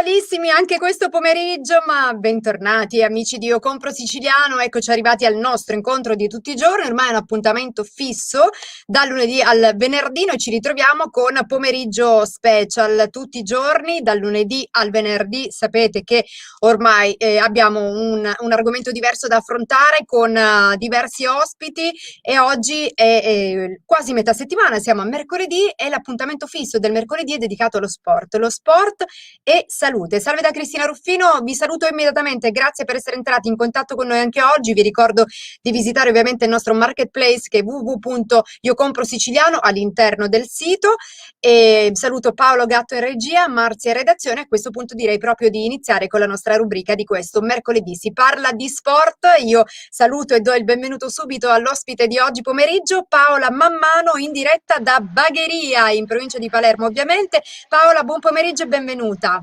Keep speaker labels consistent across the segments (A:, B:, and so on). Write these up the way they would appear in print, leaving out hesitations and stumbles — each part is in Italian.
A: Puntualissimi anche questo pomeriggio, ma bentornati amici di Io Compro Siciliano, eccoci arrivati al nostro incontro di tutti i giorni, ormai è un appuntamento fisso, dal lunedì al venerdì noi ci ritroviamo con pomeriggio special tutti i giorni, dal lunedì al venerdì, sapete che ormai abbiamo un argomento diverso da affrontare con diversi ospiti e oggi è quasi metà settimana, siamo a mercoledì e l'appuntamento fisso del mercoledì è dedicato allo sport. Lo sport e salute. Salve da Cristina Ruffino, vi saluto immediatamente, grazie per essere entrati in contatto con noi anche oggi, vi ricordo di visitare ovviamente il nostro marketplace che è www.iocomprosiciliano all'interno del sito e saluto Paolo Gatto in regia, Marzia in redazione. A questo punto direi proprio di iniziare con la nostra rubrica di questo mercoledì. Si parla di sport, io saluto e do il benvenuto subito all'ospite di oggi pomeriggio, Paola Mammano, in diretta da Bagheria in provincia di Palermo ovviamente. Paola, buon pomeriggio e benvenuta.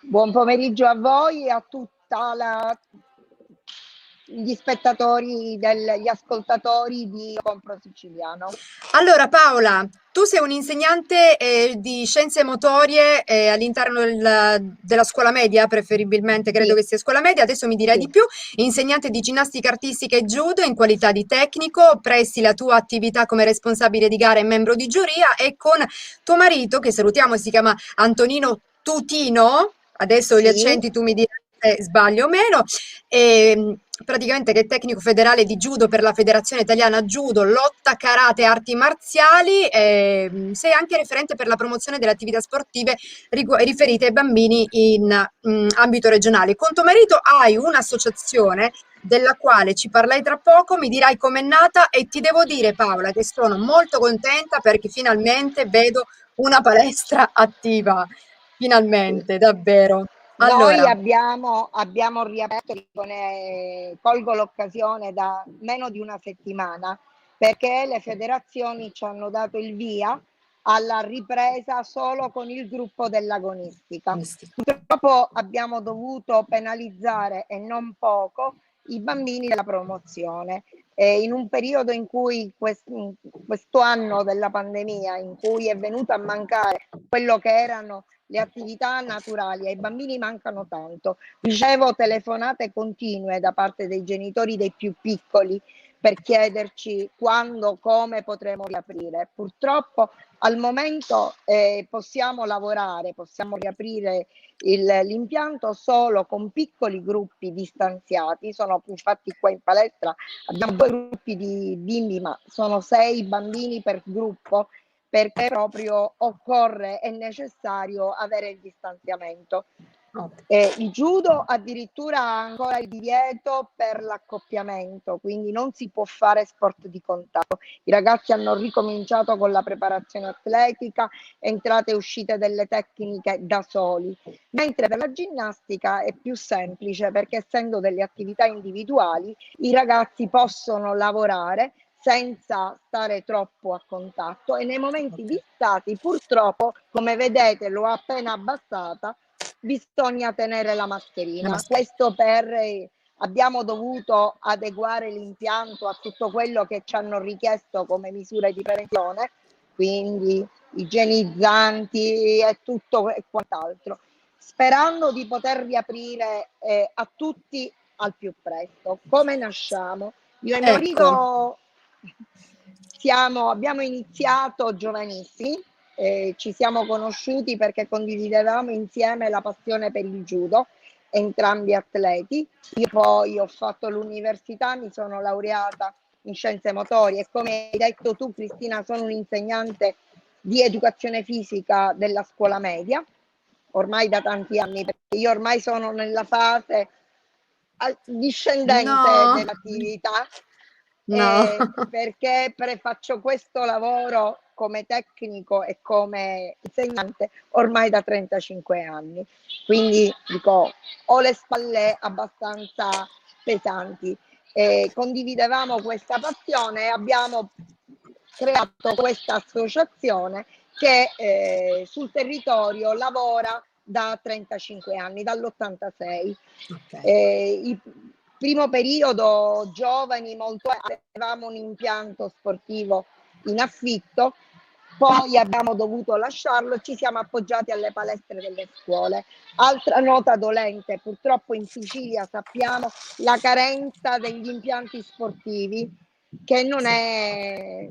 B: Buon pomeriggio a voi e a tutta gli spettatori, gli ascoltatori di Io Compro Siciliano.
A: Allora Paola, tu sei un'insegnante di scienze motorie all'interno della scuola media, preferibilmente credo
B: Sì,
A: che sia scuola media, adesso mi dirai di
B: sì.
A: più, insegnante di ginnastica artistica e judo in qualità di tecnico, presti la tua attività come responsabile di gara e membro di giuria e con tuo marito, che salutiamo, si chiama Antonino Tutino, adesso gli
B: Sì.
A: accenti tu mi dirai se sbaglio o meno, e praticamente che è tecnico federale di judo per la Federazione Italiana Judo, lotta, karate e arti marziali, sei anche referente per la promozione delle attività sportive riferite ai bambini in ambito regionale. Con tuo marito hai un'associazione della quale ci parlai tra poco, mi dirai com'è nata e ti devo dire Paola che sono molto contenta perché finalmente vedo una palestra attiva, finalmente, davvero.
B: Noi
A: Allora,
B: abbiamo riaperto, colgo l'occasione da meno di una settimana perché le federazioni ci hanno dato il via alla ripresa solo con il gruppo dell'agonistica. Purtroppo abbiamo dovuto penalizzare e non poco i bambini della promozione. In un periodo in cui questo anno della pandemia, in cui è venuto a mancare quello che erano le attività naturali, ai bambini mancano tanto. Ricevo telefonate continue da parte dei genitori dei più piccoli per chiederci quando, come potremo riaprire. Purtroppo al momento possiamo lavorare, possiamo riaprire l'impianto solo con piccoli gruppi distanziati. Sono infatti qua in palestra abbiamo 2 gruppi di bimbi, ma sono 6 bambini per gruppo perché proprio occorre, è necessario avere il distanziamento. Il judo addirittura ha ancora il divieto per l'accoppiamento, quindi non si può fare sport di contatto. I ragazzi hanno ricominciato con la preparazione atletica, entrate e uscite delle tecniche da soli, mentre per la ginnastica è più semplice perché essendo delle attività individuali i ragazzi possono lavorare senza stare troppo a contatto e nei momenti distati purtroppo, come vedete l'ho appena abbassata, bisogna tenere la mascherina. Questo abbiamo dovuto adeguare l'impianto a tutto quello che ci hanno richiesto come misure di prevenzione, quindi igienizzanti e tutto e quant'altro, sperando di poter riaprire a tutti al più presto. Come nasciamo? Io e mio
A: ecco.
B: marito abbiamo iniziato giovanissimi, ci siamo conosciuti perché condividevamo insieme la passione per il judo, entrambi atleti. Io poi ho fatto l'università, mi sono laureata in scienze motorie e come hai detto tu Cristina sono un'insegnante di educazione fisica della scuola media, ormai da tanti anni, perché io ormai sono nella fase discendente
A: No,
B: dell'attività,
A: no.
B: perché faccio questo lavoro come tecnico e come insegnante ormai da 35 anni, quindi dico ho le spalle abbastanza pesanti. Condividevamo questa passione e abbiamo creato questa associazione che sul territorio lavora da 35 anni, dall'86.
A: Okay.
B: Il primo periodo giovani, molto avevamo un impianto sportivo in affitto poi abbiamo dovuto lasciarlo e ci siamo appoggiati alle palestre delle scuole. Altra nota dolente, purtroppo in Sicilia sappiamo la carenza degli impianti sportivi, che non è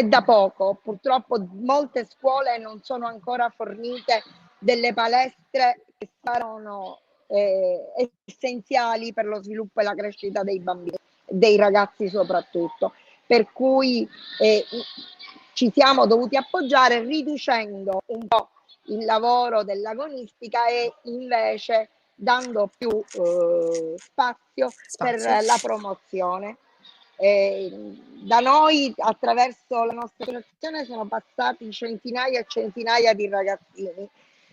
B: da poco. Purtroppo molte scuole non sono ancora fornite delle palestre che saranno essenziali per lo sviluppo e la crescita dei bambini, dei ragazzi soprattutto. Per cui ci siamo dovuti appoggiare riducendo un po' il lavoro dell'agonistica e invece dando più spazio per
A: Spazio.
B: la promozione. Da noi, attraverso la nostra associazione, sono passati centinaia e centinaia di ragazzini.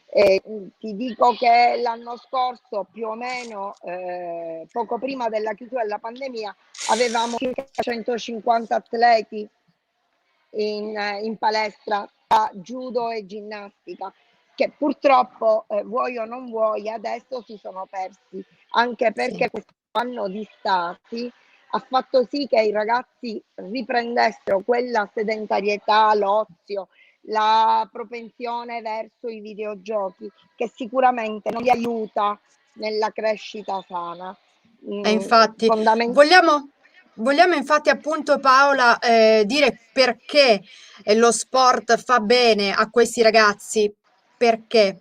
B: Ti dico che l'anno scorso, più o meno, poco prima della chiusura della pandemia, avevamo circa 150 atleti in palestra tra judo e ginnastica, che purtroppo, vuoi o non vuoi, adesso si sono persi, anche perché
A: Sì.
B: questo anno di stasi ha fatto sì che i ragazzi riprendessero quella sedentarietà, l'ozio, la propensione verso i videogiochi, che sicuramente non li aiuta nella crescita sana.
A: E infatti,
B: Fondament
A: vogliamo infatti appunto Paola dire perché lo sport fa bene a questi ragazzi, perché?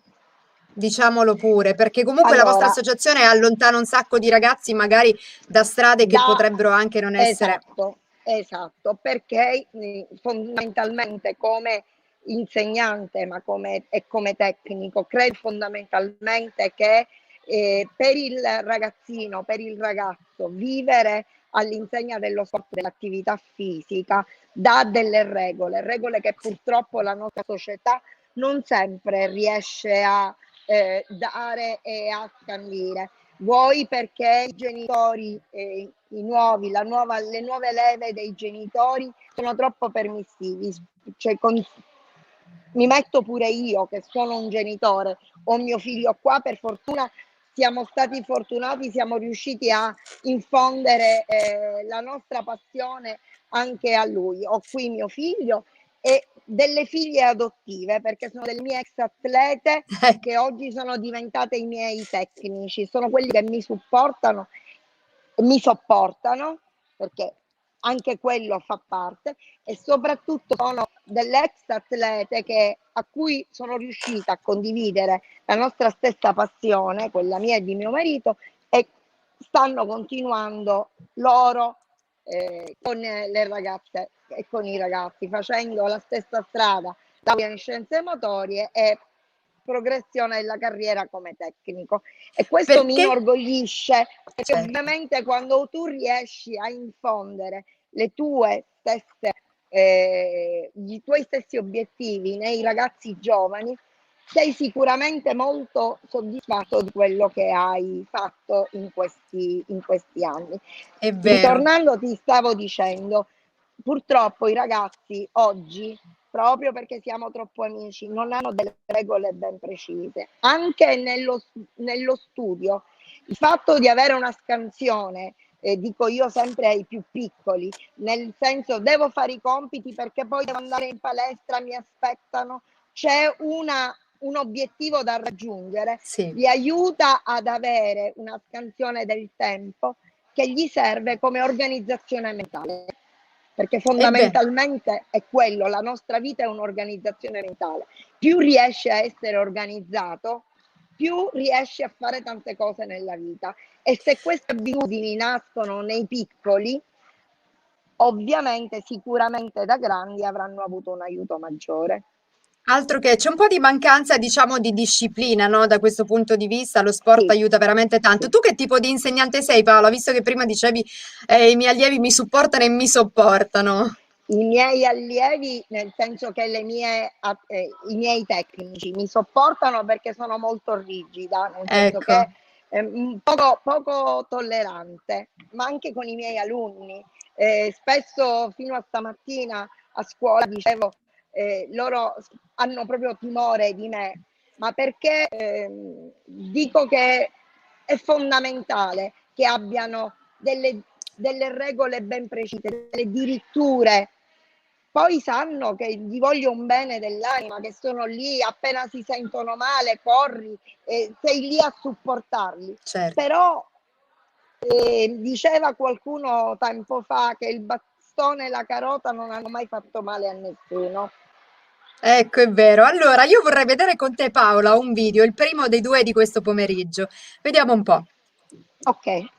A: Diciamolo pure, perché comunque la vostra
B: allora,
A: associazione allontana un sacco di ragazzi magari da strade che
B: da
A: potrebbero anche non essere.
B: esatto, perché fondamentalmente come insegnante, ma come tecnico, credo fondamentalmente che per il ragazzino, per il ragazzo, vivere all'insegna dello sport, dell'attività fisica, dà delle regole che purtroppo la nostra società non sempre riesce a dare e a scandire. Vuoi perché i genitori, le nuove leve dei genitori sono troppo permissivi, cioè mi metto pure io che sono un genitore, ho mio figlio qua, per fortuna siamo stati fortunati, siamo riusciti a infondere la nostra passione anche a lui. Ho qui mio figlio e delle figlie adottive, perché sono delle mie ex atlete che oggi sono diventate i miei tecnici, sono quelli che mi sopportano, perché anche quello fa parte, e soprattutto sono delle ex atlete a cui sono riuscita a condividere la nostra stessa passione, quella mia e di mio marito, e stanno continuando loro con le ragazze e con i ragazzi, facendo la stessa strada, laurea in scienze motorie e progressione della carriera come tecnico. E questo mi
A: Perché?
B: inorgoglisce, perché
A: Certo.
B: ovviamente quando tu riesci a infondere le tue stesse, i tuoi stessi obiettivi nei ragazzi giovani, sei sicuramente molto soddisfatto di quello che hai fatto in questi anni.
A: È vero.
B: Ritornando, ti stavo dicendo, purtroppo i ragazzi oggi, proprio perché siamo troppo amici, non hanno delle regole ben precise. Anche nello studio, il fatto di avere una scansione, dico io sempre ai più piccoli, nel senso devo fare i compiti perché poi devo andare in palestra, mi aspettano, c'è un obiettivo da raggiungere,
A: Sì.
B: li aiuta ad avere una scansione del tempo che gli serve come organizzazione mentale, perché
A: E beh.
B: fondamentalmente è quello, la nostra vita è un'organizzazione mentale. Più riesci a essere organizzato, più riesci a fare tante cose nella vita. E se queste abitudini nascono nei piccoli, ovviamente sicuramente da grandi avranno avuto un aiuto maggiore.
A: Altro che c'è un po' di mancanza, diciamo, di disciplina, no? Da questo punto di vista, lo sport
B: Sì,
A: aiuta veramente tanto.
B: sì.
A: Tu che tipo di insegnante sei, Paola? Visto che prima dicevi i miei allievi mi supportano e mi sopportano.
B: I miei allievi, nel senso che i miei tecnici mi sopportano perché sono molto rigida, nel senso
A: Ecco,
B: che poco tollerante, ma anche con i miei alunni. Spesso fino a stamattina a scuola dicevo, loro hanno proprio timore di me, ma perché dico che è fondamentale che abbiano delle regole ben precise, delle diritture poi sanno che gli voglio un bene dell'anima, che sono lì, appena si sentono male, corri, sei lì a supportarli.
A: certo.
B: Però diceva qualcuno tempo fa che il bastone e la carota non hanno mai fatto male a nessuno.
A: Ecco, è vero. Allora, io vorrei vedere con te, Paola, un video, il primo dei due di questo pomeriggio. Vediamo un po'.
B: Ok.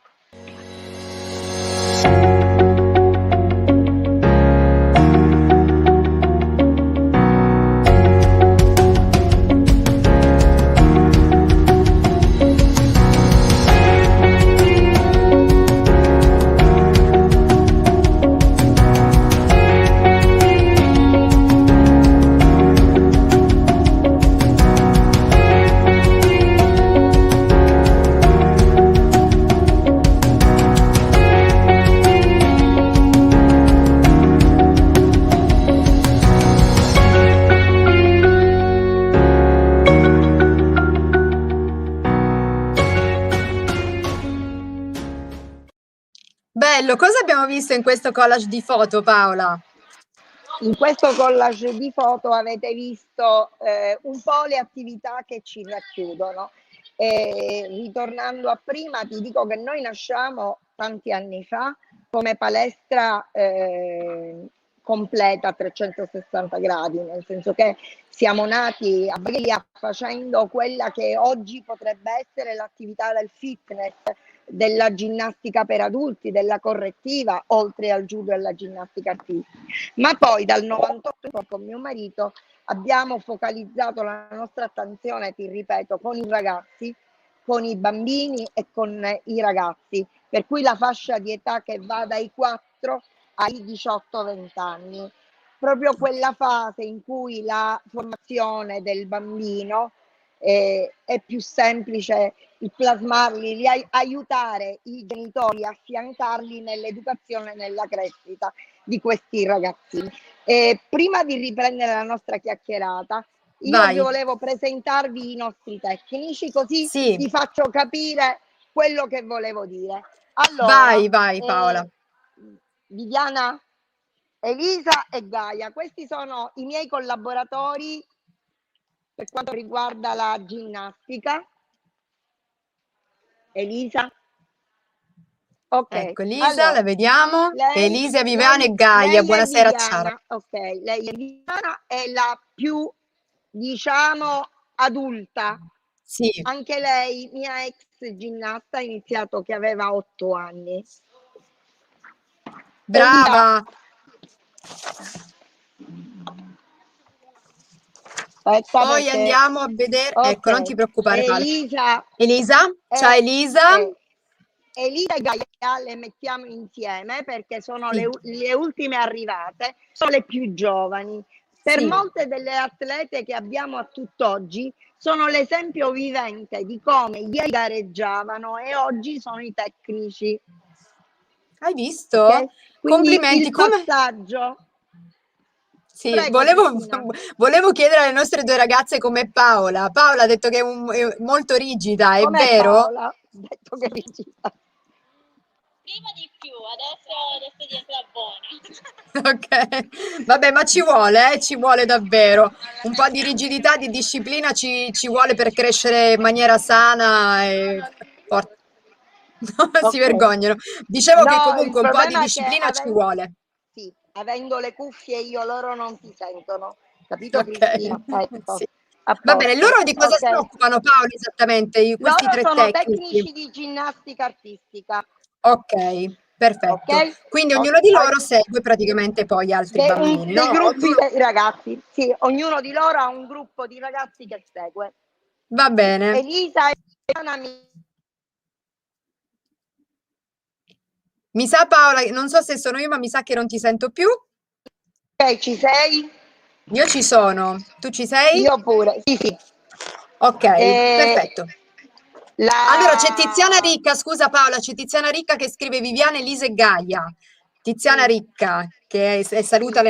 A: Bello, cosa abbiamo visto in questo collage di foto, Paola?
B: In questo collage di foto avete visto un po' le attività che ci racchiudono. Ritornando a prima, ti dico che noi nasciamo tanti anni fa come palestra completa a 360 gradi, nel senso che siamo nati a Bagheria facendo quella che oggi potrebbe essere l'attività del fitness, della ginnastica per adulti, della correttiva, oltre al judo e alla ginnastica artistica. Ma poi dal 98 con mio marito abbiamo focalizzato la nostra attenzione, ti ripeto, con i ragazzi, con i bambini e con i ragazzi, per cui la fascia di età che va dai 4 ai 18-20 anni, proprio quella fase in cui la formazione del bambino è più semplice il plasmarli, aiutare i genitori, affiancarli nell'educazione e nella crescita di questi ragazzini. Prima di riprendere la nostra chiacchierata, io
A: Vai.
B: volevo presentarvi i nostri tecnici, così
A: Sì,
B: vi faccio capire quello che volevo dire. Allora,
A: vai, Paola.
B: Viviana, Elisa e Gaia, questi sono i miei collaboratori per quanto riguarda la ginnastica. Elisa? Ok,
A: Ecco, Elisa, la
B: allora,
A: vediamo.
B: lei,
A: Elisa, Viviana
B: lei,
A: e Gaia.
B: lei è
A: Buonasera, ciao.
B: Viviana, ok, lei è Viviana, è la più, diciamo, adulta.
A: Sì,
B: Anche lei, mia ex ginnasta, ha iniziato che aveva 8 anni. Elisa,
A: brava.
B: aspetta
A: Poi
B: perché,
A: andiamo a vedere. Ecco, non
B: ok,
A: ti preoccupare, Paola.
B: Elisa
A: Elisa? Ciao,
B: e,
A: Elisa.
B: e Elisa e Gaia le mettiamo insieme perché sono
A: Sì,
B: le ultime arrivate, sono le più giovani. Per
A: sì.
B: molte delle atlete che abbiamo a tutt'oggi sono l'esempio vivente di come ieri gareggiavano e oggi sono i tecnici.
A: Hai visto?
B: Ok? Quindi
A: Complimenti.
B: il
A: Come?
B: passaggio.
A: Sì,
B: Prego, Cristina.
A: volevo chiedere alle nostre due ragazze com'è Paola. Paola ha detto che è molto rigida, è
B: Com'è
A: vero?
B: Paola? Detto che rigida.
C: Prima di più, adesso diventa buona.
A: Ok, vabbè, ma ci vuole davvero. Un po' di rigidità, di disciplina ci vuole per crescere in maniera sana e forte. No, si
B: Ok.
A: vergognano. Dicevo che
B: No, il
A: comunque un po' di
B: problema è che
A: disciplina ci vuole.
B: sì, avendo le cuffie io, loro non si sentono. Capito,
A: Ok,
B: Cristina? Ecco,
A: sì.
B: a
A: Va bene,
B: posto.
A: loro di cosa si
B: Ok.
A: occupano, Paolo, esattamente, questi
B: Loro
A: tre
B: sono
A: tecnici?
B: tecnici di ginnastica artistica.
A: Ok,
B: Ok?
A: perfetto. Quindi ognuno di loro segue praticamente poi altri bambini,
B: Dei
A: no?
B: gruppi di ragazzi. Sì, ognuno di loro ha un gruppo di ragazzi che segue.
A: Va bene.
B: Elisa e Anna mi.
A: Mi sa Paola, non so se sono io, ma mi sa che non ti sento più.
B: Ok, ci sei?
A: Io ci sono. Tu ci sei?
B: Io pure. Sì, sì.
A: Ok,
B: Eh,
A: perfetto. Allora c'è Tiziana
B: la.
A: Ricca, scusa Paola, c'è Tiziana Ricca che scrive Viviana, Elisa e Gaia. Tiziana
B: Sì,
A: Ricca saluta
B: sì.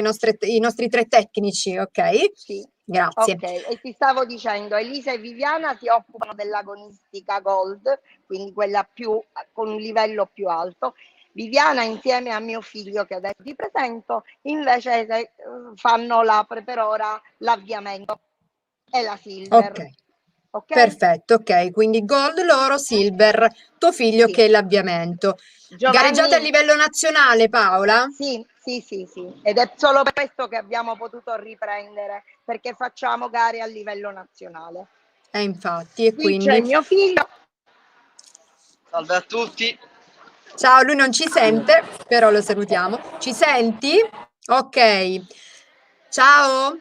A: i nostri tre tecnici, ok?
B: Sì,
A: Grazie.
B: ok. E ti stavo dicendo, Elisa e Viviana si occupano dell'agonistica Gold, quindi quella più con un livello più alto. Viviana insieme a mio figlio, che adesso ti presento, invece fanno per ora l'avviamento e la silver.
A: Ok,
B: Ok?
A: perfetto, ok. Quindi gold loro, silver tuo figlio
B: Sì.
A: che è l'avviamento. Gareggiate a
B: Giovanni,
A: livello nazionale, Paola?
B: sì, sì, sì, sì. Ed è solo per questo che abbiamo potuto riprendere, perché facciamo gare a livello nazionale.
A: Infatti, e
B: Qui c'è
A: quindi
B: mio figlio.
D: Salve a tutti.
A: ciao, lui non ci sente, però lo salutiamo. Ci senti? Ok. Ciao.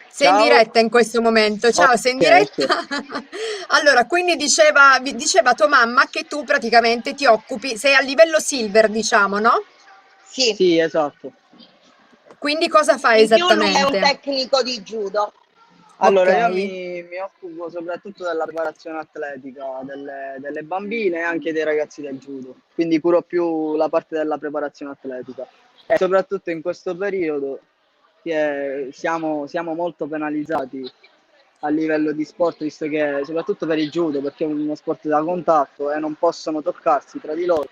A: Sei in
D: Ciao.
A: diretta in questo momento. Ciao, sei in
D: Ok,
A: diretta?
D: ok.
A: Allora, quindi diceva tua mamma che tu praticamente ti occupi, sei a livello silver, diciamo, no?
B: Sì,
D: Sì, esatto.
A: Quindi cosa fai
B: in più lui è un
A: esattamente?
B: tecnico di judo.
A: Ok.
D: Allora, io mi occupo soprattutto della preparazione atletica delle bambine e anche dei ragazzi del judo, quindi curo più la parte della preparazione atletica. E soprattutto in questo periodo siamo molto penalizzati a livello di sport, visto che soprattutto per il judo, perché è uno sport da contatto e non possono toccarsi tra di loro.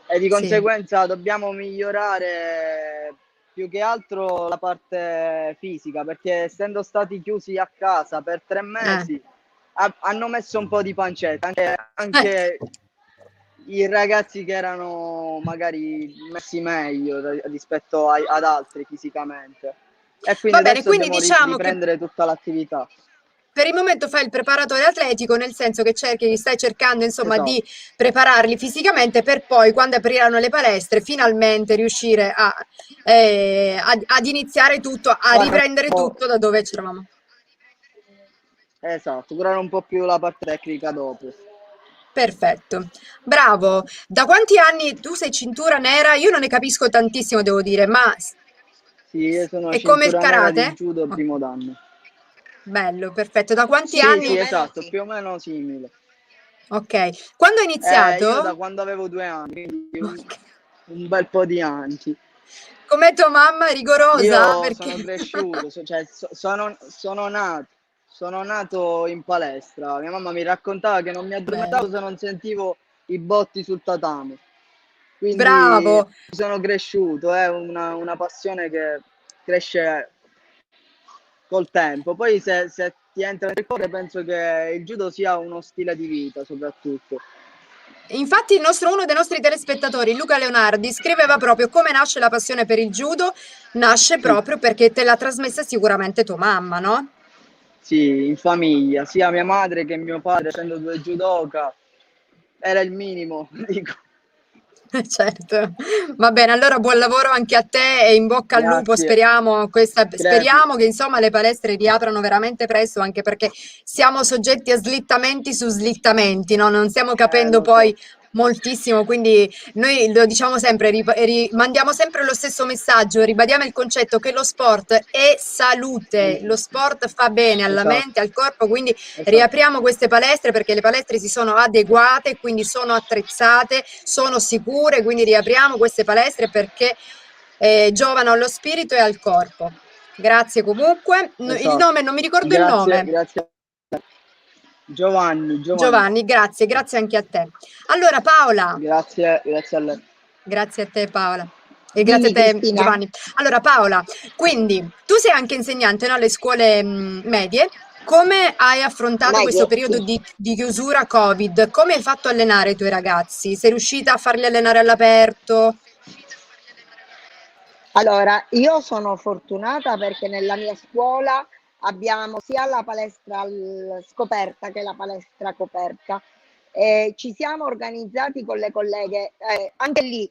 D: E di
A: Sì.
D: conseguenza dobbiamo migliorare più che altro la parte fisica, perché essendo stati chiusi a casa per 3 mesi hanno messo un po' di pancetta, anche i ragazzi che erano magari messi meglio rispetto ad altri fisicamente. E quindi
A: Va bene,
D: adesso
A: quindi
D: dobbiamo
A: diciamo che
D: riprendere tutta l'attività.
A: per il momento fai il preparatore atletico, nel senso che stai cercando, insomma,
D: Esatto.
A: di prepararli fisicamente per poi, quando apriranno le palestre, finalmente riuscire ad iniziare tutto, a
D: Guarda, un
A: riprendere
D: po',
A: tutto da dove c'eravamo.
D: esatto, curare un po' più la parte tecnica dopo.
A: Perfetto, bravo. Da quanti anni tu sei cintura nera? Io non ne capisco tantissimo, devo dire, ma
D: Sì, io sono
A: è come il
D: cintura nera di
A: karate?
D: judo
A: Oh,
D: primo danno.
A: bello, perfetto. Da quanti
B: Sì,
D: Sì,
B: più o
D: sì,
A: anni?
B: meno
D: esatto,
B: sì.
D: più o meno simile.
A: Ok. Quando hai
D: Io da
A: iniziato?
D: quando avevo 2 anni, quindi
A: Ok.
D: un bel po' di anni.
A: Come tua mamma, rigorosa?
D: Io
A: Perché...
D: sono cresciuto, sono nato in palestra. Mia mamma mi raccontava che non mi addormentavo
A: Bello.
D: se non sentivo i botti sul tatami. Quindi
A: Bravo.
D: sono cresciuto, è una passione che cresce col tempo. Poi se ti entra nel cuore penso che il judo sia uno stile di vita soprattutto.
A: Infatti uno dei nostri telespettatori, Luca Leonardi, scriveva proprio come nasce la passione per il judo. Nasce
D: Sì,
A: proprio perché te l'ha trasmessa sicuramente tua mamma, no?
D: sì, in famiglia, sia mia madre che mio padre, essendo due judoka, era il minimo, dico.
A: Certo, va bene, allora buon lavoro anche a te e in bocca al lupo,
D: Grazie, grazie.
A: speriamo che insomma le palestre riaprano veramente presto, anche perché siamo soggetti a slittamenti su slittamenti, no? Non stiamo capendo
D: Lo so.
A: poi moltissimo, quindi noi lo diciamo sempre, mandiamo sempre lo stesso messaggio, ribadiamo il concetto che lo sport è salute, lo sport fa bene alla
D: Esatto,
A: mente, al corpo, quindi
D: esatto,
A: riapriamo queste palestre perché le palestre si sono adeguate, quindi sono attrezzate, sono sicure, quindi riapriamo queste palestre perché giovano allo spirito e al corpo. Grazie comunque. Il
D: esatto.
A: nome, non mi ricordo il
D: Grazie,
A: nome.
D: grazie. Giovanni.
A: Giovanni, grazie, grazie anche a te. Allora Paola,
D: Grazie a lei.
A: grazie a te Paola. E grazie a
B: Dimmi
A: te
B: Cristina.
A: Giovanni. Allora Paola, quindi tu sei anche insegnante, no, alle scuole medie. Come hai affrontato questo
B: Medie,
A: periodo
B: sì.
A: di chiusura Covid? Come hai fatto a allenare i tuoi ragazzi? Sei riuscita a farli allenare all'aperto?
B: Allora, io sono fortunata perché nella mia scuola abbiamo sia la palestra scoperta che la palestra coperta. Ci siamo organizzati con le colleghe, anche lì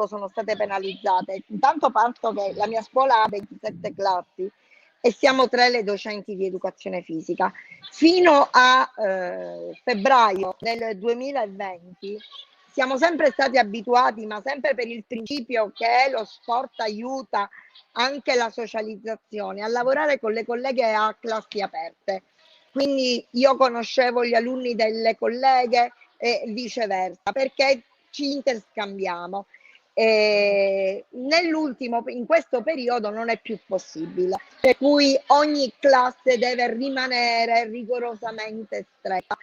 B: sono state penalizzate. Intanto parto che la mia scuola ha 27 classi e siamo tre le docenti di educazione fisica. Fino a febbraio del 2020 siamo sempre stati abituati, ma sempre per il principio che lo sport aiuta anche la socializzazione, a lavorare con le colleghe a classi aperte. Quindi io conoscevo gli alunni delle colleghe e viceversa, perché ci interscambiamo. In questo periodo non è più possibile, per cui ogni classe deve rimanere rigorosamente stretta.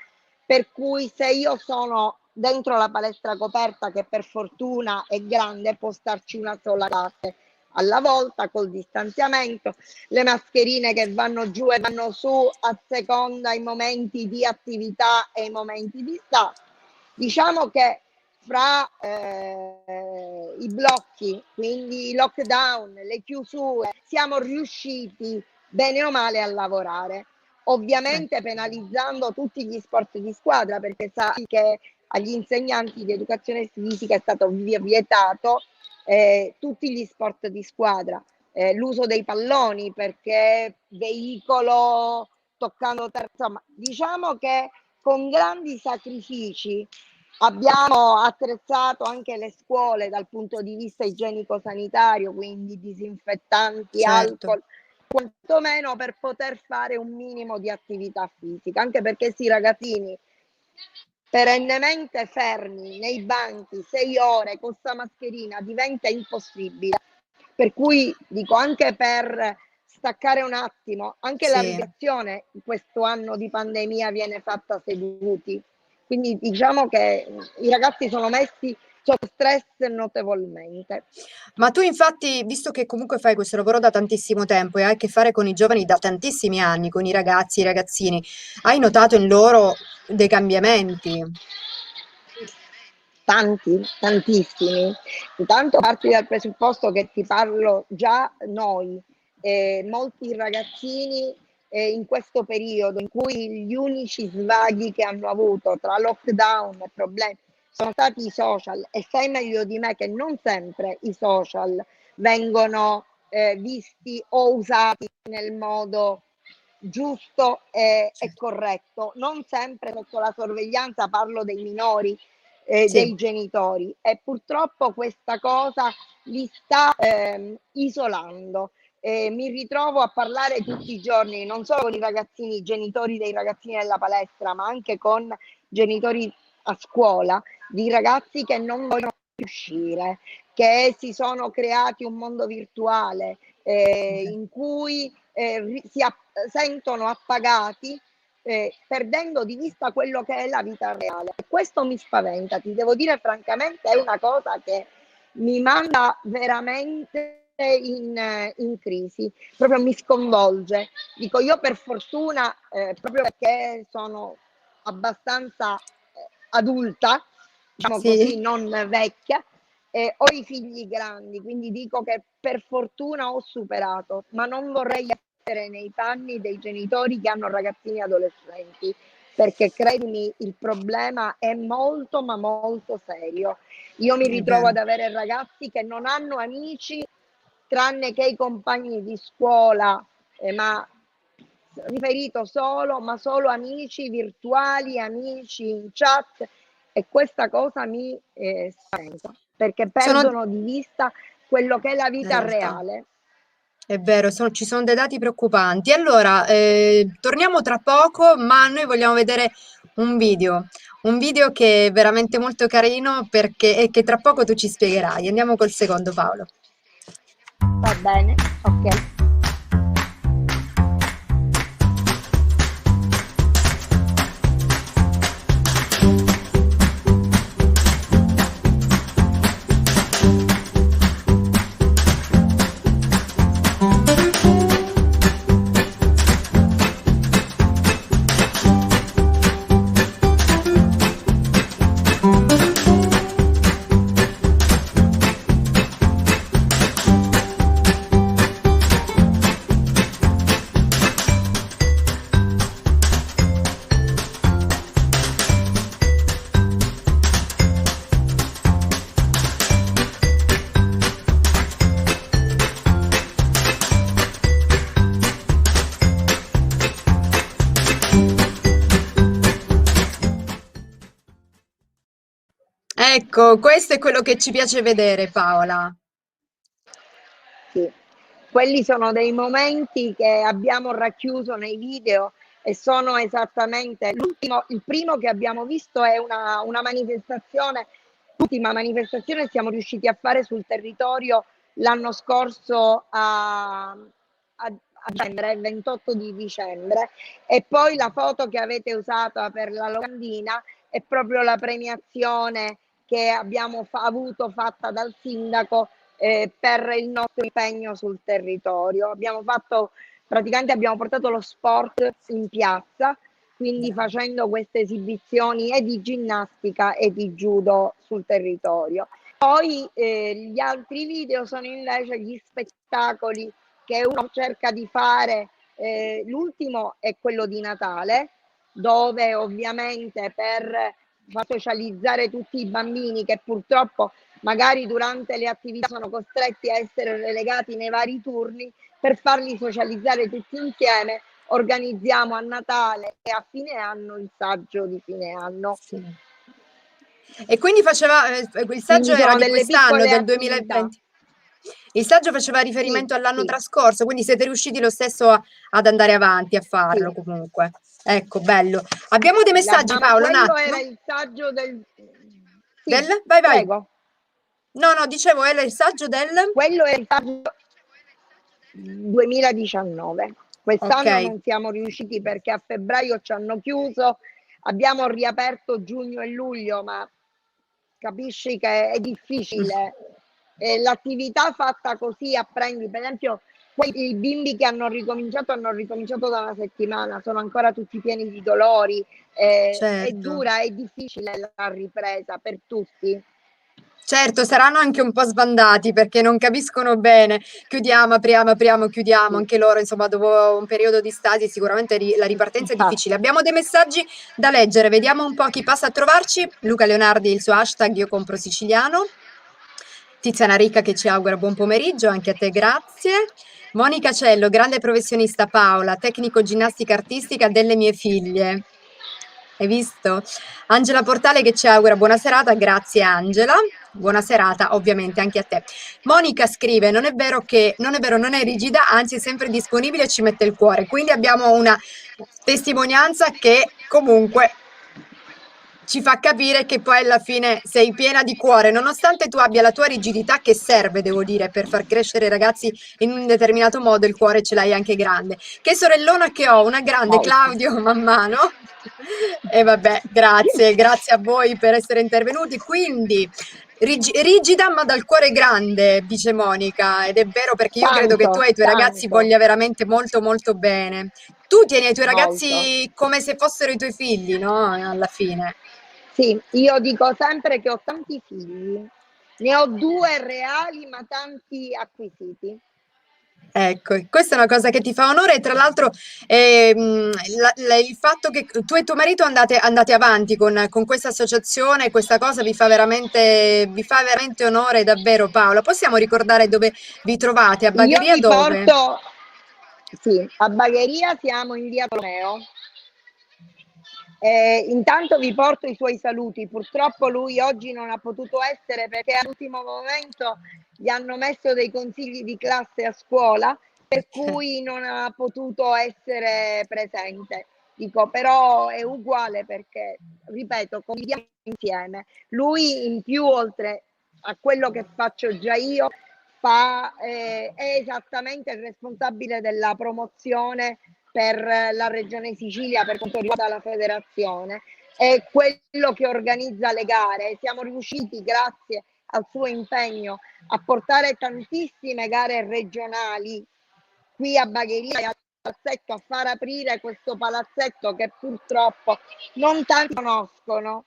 B: Per cui se io sono dentro la palestra coperta, che per fortuna è grande, può starci una sola classe alla volta col distanziamento, le mascherine che vanno giù e vanno su a seconda i momenti di attività e i momenti di staff. Diciamo che fra i blocchi, quindi i lockdown, le chiusure, siamo riusciti bene o male a lavorare, ovviamente penalizzando tutti gli sport di squadra, perché sai che agli insegnanti di educazione fisica è stato vietato tutti gli sport di squadra, l'uso dei palloni perché veicolo toccando terra, insomma, diciamo che con grandi sacrifici abbiamo attrezzato anche le scuole dal punto di vista igienico-sanitario, quindi disinfettanti,
A: Certo.
B: alcol, quantomeno per poter fare un minimo di attività fisica, anche perché questi ragazzini perennemente fermi nei banchi 6 ore con sta mascherina diventa impossibile. Per cui dico, anche per staccare un attimo, anche la
A: Sì.
B: ricreazione questo anno di pandemia viene fatta seduti. Quindi diciamo che i ragazzi sono messi sotto stress notevolmente.
A: Ma tu infatti, visto che comunque fai questo lavoro da tantissimo tempo e hai a che fare con i giovani da tantissimi anni, con i ragazzi, i ragazzini, hai notato in loro dei cambiamenti?
B: Tanti, tantissimi. Intanto parti dal presupposto che ti parlo già noi, molti ragazzini in questo periodo in cui gli unici svaghi che hanno avuto tra lockdown e problemi sono stati i social, e sai meglio di me che non sempre i social vengono visti o usati nel modo giusto e corretto, non sempre sotto la sorveglianza, parlo dei minori,
A: Sì,
B: dei genitori, e purtroppo questa cosa li sta isolando. Mi ritrovo a parlare tutti i giorni non solo con i ragazzini, i genitori dei ragazzini della palestra, ma anche con genitori a scuola, di ragazzi che non vogliono più uscire, che si sono creati un mondo virtuale in cui sentono appagati, perdendo di vista quello che è la vita reale. E questo mi spaventa, ti devo dire francamente, è una cosa che mi manda veramente in crisi, proprio mi sconvolge. Dico, io per fortuna, proprio perché sono abbastanza adulta, diciamo così,
A: sì.
B: non vecchia, ho i figli grandi, quindi dico che per fortuna ho superato, ma non vorrei essere nei panni dei genitori che hanno ragazzini adolescenti, perché credimi, il problema è molto, ma molto serio. Io mi
A: È
B: ritrovo
A: vero.
B: ad avere ragazzi che non hanno amici tranne che i compagni di scuola, ma riferito solo, ma solo amici virtuali, amici in chat, e questa cosa mi spaventa, perché
A: Sono
B: perdono di vista quello che è la
A: la
B: vita
A: realtà.
B: reale.
A: È vero, ci sono dei dati preoccupanti. Allora, torniamo tra poco, ma noi vogliamo vedere un video che è veramente molto carino perché, e che tra poco tu ci spiegherai. Andiamo col secondo, Paolo.
B: Va bene, ok.
A: Ecco, questo è quello che ci piace vedere, Paola.
B: Sì, quelli sono dei momenti che abbiamo racchiuso nei video, e sono esattamente l'ultimo, il primo che abbiamo visto è una manifestazione, l'ultima manifestazione che siamo riusciti a fare sul territorio l'anno scorso a dicembre, il 28 di dicembre, e poi la foto che avete usato per la locandina è proprio la premiazione che abbiamo avuto fatta dal sindaco per il nostro impegno sul territorio. Praticamente abbiamo portato lo sport in piazza, quindi facendo queste esibizioni e di ginnastica e di judo sul territorio. Poi gli altri video sono invece gli spettacoli che uno cerca di fare. L'ultimo è quello di Natale, dove ovviamente per far socializzare tutti i bambini che purtroppo magari durante le attività sono costretti a essere relegati nei vari turni, per farli socializzare tutti insieme organizziamo a Natale e a fine anno il saggio di fine anno.
A: Sì. E quindi il saggio
B: Quindi
A: era
B: sono
A: di
B: delle
A: quest'anno,
B: piccole
A: del
B: attività.
A: 2020. Il saggio faceva riferimento
B: Sì,
A: all'anno
B: sì,
A: trascorso, quindi siete riusciti lo stesso ad andare avanti a farlo
B: sì.
A: comunque. Ecco, bello. Abbiamo dei messaggi, Paolo, un
B: Quello
A: attimo.
B: era il saggio del...
A: Del?
B: Sì,
A: Vai, vai.
B: prego.
A: No, no, dicevo, era il saggio del...
B: Quello è il saggio 2019.
A: Ok,
B: Quest'anno non siamo riusciti perché a febbraio ci hanno chiuso, abbiamo riaperto giugno e luglio, ma capisci che è difficile. L'attività fatta così apprendi, per esempio, i bimbi che hanno ricominciato da una settimana, sono ancora tutti pieni di dolori, è
A: certo.
B: dura, è difficile la ripresa per tutti.
A: Certo, saranno anche un po' sbandati perché non capiscono bene. Chiudiamo, apriamo, apriamo, chiudiamo.
B: Sì,
A: Anche loro, insomma, dopo un periodo di stasi, sicuramente la ripartenza è difficile.
B: infatti.
A: Abbiamo dei messaggi da leggere, vediamo un po' chi passa a trovarci. Luca Leonardi, il suo hashtag Io compro siciliano. Tiziana Ricca che ci augura buon pomeriggio, anche a te grazie. Monica Cello, grande professionista Paola, tecnico ginnastica artistica delle mie figlie. Hai visto? Angela Portale che ci augura buona serata, grazie Angela. Buona serata ovviamente anche a te. Monica scrive, non è vero, non è rigida, anzi è sempre disponibile e ci mette il cuore. Quindi abbiamo una testimonianza che comunque ci fa capire che poi alla fine sei piena di cuore, nonostante tu abbia la tua rigidità che serve, devo dire, per far crescere i ragazzi in un determinato modo, il cuore ce l'hai anche grande. Che sorellona che ho, una grande,
B: Molto.
A: Claudio, man mano. E vabbè, grazie, grazie a voi per essere intervenuti. Quindi, rigida ma dal cuore grande, dice Monica, ed è vero perché io credo che tu
B: Tanto,
A: ai tuoi ragazzi
B: tanto,
A: voglia veramente molto molto bene. Tu tieni ai tuoi
B: molto.
A: ragazzi come se fossero i tuoi figli, no? Alla fine.
B: Sì, io dico sempre che ho tanti figli, ne ho 2 reali, ma tanti acquisiti.
A: Ecco, questa è una cosa che ti fa onore e tra l'altro il fatto che tu e tuo marito andate avanti con questa associazione, questa cosa vi fa veramente onore davvero Paola. Possiamo ricordare dove vi trovate? A
B: Io
A: Bagheria
B: vi
A: dove?
B: porto, sì, a Bagheria siamo in via Tolomeo. Intanto vi porto i suoi saluti. Purtroppo lui oggi non ha potuto essere perché all'ultimo momento gli hanno messo dei consigli di classe a scuola, per
A: Ok.
B: cui non ha potuto essere presente. Dico, però è uguale perché, ripeto, conviviamo insieme. Lui in più, oltre a quello che faccio già io, è esattamente il responsabile della promozione per la Regione Sicilia per quanto riguarda la federazione, è quello che organizza le gare. Siamo riusciti, grazie al suo impegno, a portare tantissime gare regionali qui a Bagheria e al palazzetto, a far aprire questo palazzetto che purtroppo non tanti conoscono.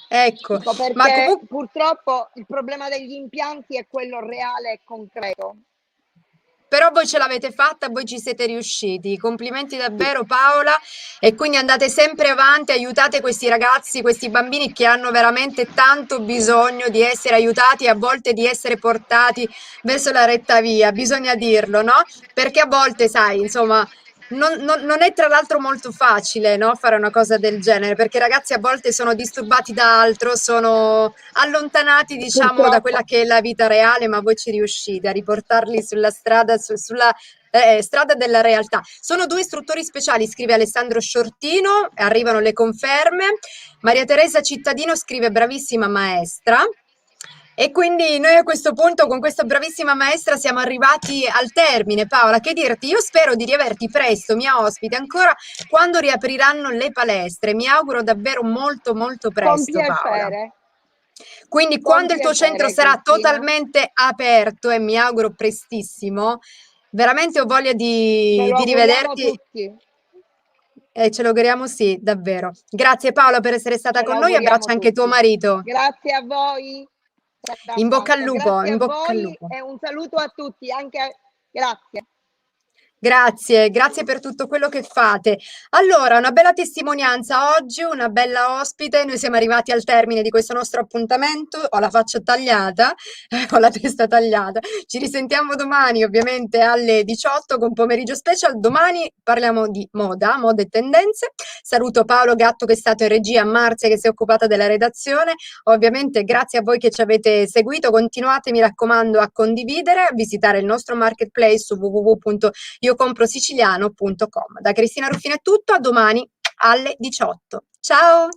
A: Ecco,
B: Dico
A: ma
B: perché
A: comunque
B: purtroppo il problema degli impianti è quello reale e concreto.
A: però voi ce l'avete fatta, voi ci siete riusciti. Complimenti
B: Sì,
A: davvero Paola e quindi andate sempre avanti, aiutate questi ragazzi, questi bambini che hanno veramente tanto bisogno di essere aiutati e a volte di essere portati verso la retta via, bisogna dirlo, no? Perché a volte, sai, insomma, non è tra l'altro molto facile, no, fare una cosa del genere, perché i ragazzi a volte sono disturbati da altro, sono allontanati, diciamo, da quella
B: purtroppo.
A: che è la vita reale, ma voi ci riuscite a riportarli sulla strada, sulla strada della realtà. Sono 2 istruttori speciali, scrive Alessandro Sciortino, arrivano le conferme. Maria Teresa Cittadino scrive bravissima maestra. E quindi noi a questo punto con questa bravissima maestra siamo arrivati al termine. Paola, che dirti? Io spero di riaverti presto, mia ospite, ancora quando riapriranno le palestre. Mi auguro davvero molto molto
B: Con
A: presto, Paola.
B: piacere,
A: Quindi
B: con
A: quando il tuo centro
B: piacere,
A: sarà
B: Cristina.
A: totalmente aperto, e mi auguro prestissimo, veramente ho voglia
B: Ce lo
A: di
B: auguriamo
A: rivederti
B: tutti,
A: e ce lo auguriamo, sì, davvero. Grazie Paola per essere stata
B: ce lo
A: con noi,
B: auguriamo
A: abbraccia anche tuo
B: tutti.
A: marito.
B: Grazie a voi,
A: In bocca al lupo,
B: grazie a
A: in bocca al
B: voi
A: lupo.
B: e un saluto a tutti, grazie.
A: Grazie, grazie per tutto quello che fate. Allora, una bella testimonianza oggi, una bella ospite. Noi siamo arrivati al termine di questo nostro appuntamento. Ho la faccia tagliata, ho la testa tagliata. Ci risentiamo domani, ovviamente, alle 18 con pomeriggio special. Domani parliamo di moda, moda e tendenze. Saluto Paolo Gatto che è stato in regia, Marzia che si è occupata della redazione. Ovviamente, grazie a voi che ci avete seguito. Continuate, mi raccomando, a condividere, a visitare il nostro marketplace su www.iocomprosiciliano.com. Da Cristina Ruffini è tutto, a domani alle 18. Ciao!